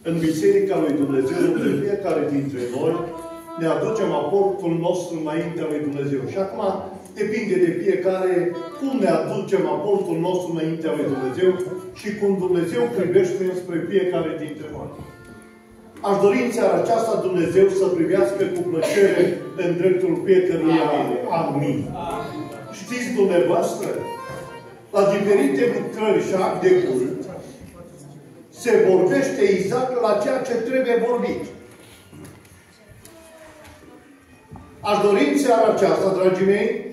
în Biserica lui Dumnezeu, unde fiecare dintre noi ne aducem aportul nostru înaintea lui Dumnezeu. Și acum depinde de fiecare cum ne aducem aportul nostru înaintea lui Dumnezeu și cum Dumnezeu privește spre fiecare dintre noi. Aș dori în seara aceasta Dumnezeu să privească cu plăcere în dreptul fiecăruia. Amin. Știți dumneavoastră, la diferite lucrări și acte de cult, se vorbește exact la ceea ce trebuie vorbit. Aș dori în seara aceasta, dragii mei,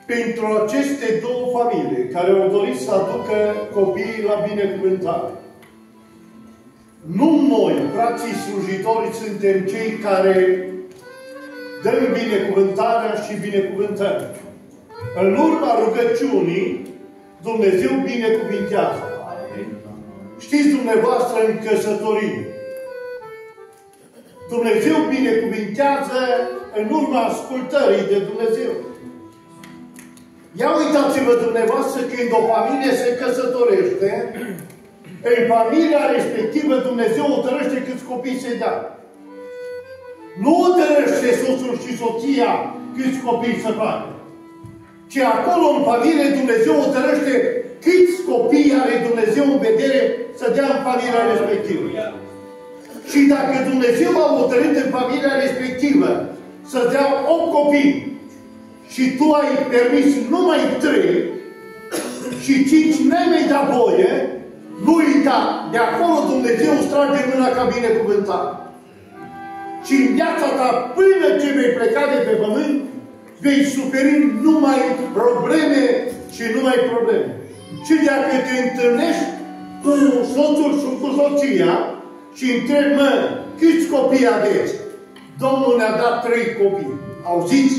pentru aceste două familii care au dorit să aducă copiii la binecuvântare. Nu noi, frații slujitori, suntem cei care dăm binecuvântarea și binecuvântăm. În urma rugăciunii, Dumnezeu binecuvintează. Știți dumneavoastră în căsătorie, Dumnezeu binecuvintează în urma ascultării de Dumnezeu. Ia uitați-vă dumneavoastră când o familie se căsătorește, în familia respectivă Dumnezeu hotărăște câți copii se dă. Nu hotărăște soțul și soția câți copii să facă. Ci acolo în familie Dumnezeu hotărăște câți copii are Dumnezeu în vedere să dea în familia respectivă. Și dacă Dumnezeu a hotărât în familia respectivă să dea 8 copii și tu ai permis numai 3 și 5 n-ai mai dat voie, nu uita, de acolo Dumnezeu îți trage mâna ca binecuvântat. Și în viața ta, până ce vei pleca de pe pământ, vei suferi numai probleme și numai probleme. Și dacă te întâlnești cu soțul și cu soția și întrebi, mă, câți copii aveți? Domnul ne-a dat 3 copii. Auziți?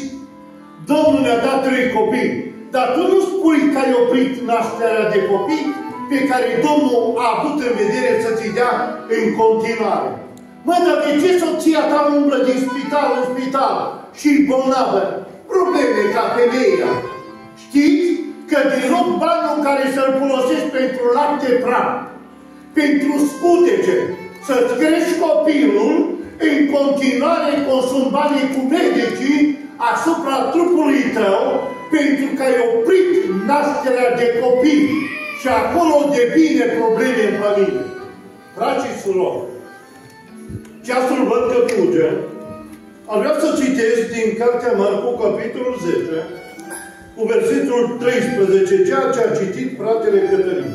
Domnul ne-a dat 3 copii. Dar tu nu spui că ai oprit nașterea de copii pe care Domnul a avut în vedere să ți dea în continuare. Mă, dar de ce soția ta umblă din spital în spital și bolnavă? Probleme ca femeia. Știți că din loc banul care să-l folosești pentru lapte praf, pentru scutece, să-ți crești copilul, în continuare consumi banii cu medicii asupra trupului tău, pentru că ai oprit nașterea de copii și acolo devine probleme în familie. Frați și surori, ceasul văd că fuge. Aș vrea să citesc din Cartea Marcu, capitolul 10, cu versetul 13, ceea ce a citit fratele Cătălin.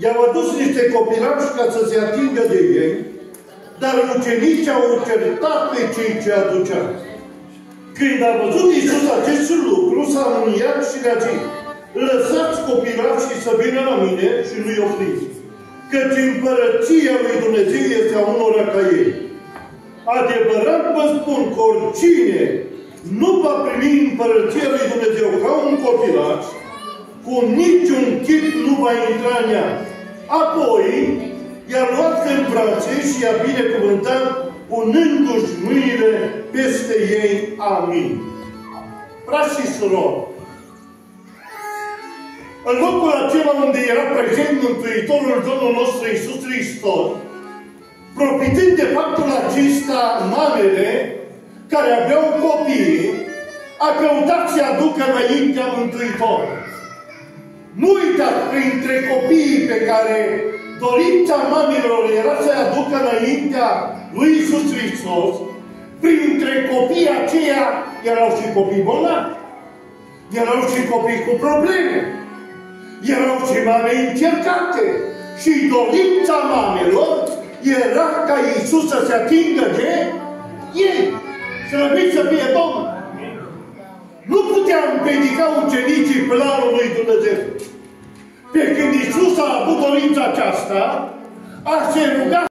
I-au adus niște copilași ca să se atingă de ei, dar ucenicii au certat pe cei ce aduceau. Când a văzut Iisus acest lucru, s-a mâniat și le-a zis, lăsați copilașii să vină la mine și nu-i opriți, căci împărăția lui Dumnezeu este a unora ca ei. Adevărat vă spun că oricine nu va primi împărăția lui Dumnezeu ca un copilaș, cu niciun chip nu va intra în ea. Apoi i-a luat în brațe și i-a binecuvântat, punându-și mâinile peste ei. Amin. Frați și surori, în locul acela unde era prezent Mântuitorul Domnul nostru Iisus Hristos, profitând de faptul acesta, mamele care aveau copii, a căutat să aducă înaintea Mântuitorului. Nu uitați, printre copiii pe care dorința mamelor era să-i aducă înaintea lui Iisus Hristos, printre copiii aceia erau și copii bolnavi, erau și copii cu probleme, erau și mame încercate. Și dorința mamelor era ca Iisus să se atingă de ei. Slăvit să fie Domnul! Nu putea împiedica ucenicii planul lui Dumnezeu. Pe când Iisus a avut dorința aceasta, a se rugat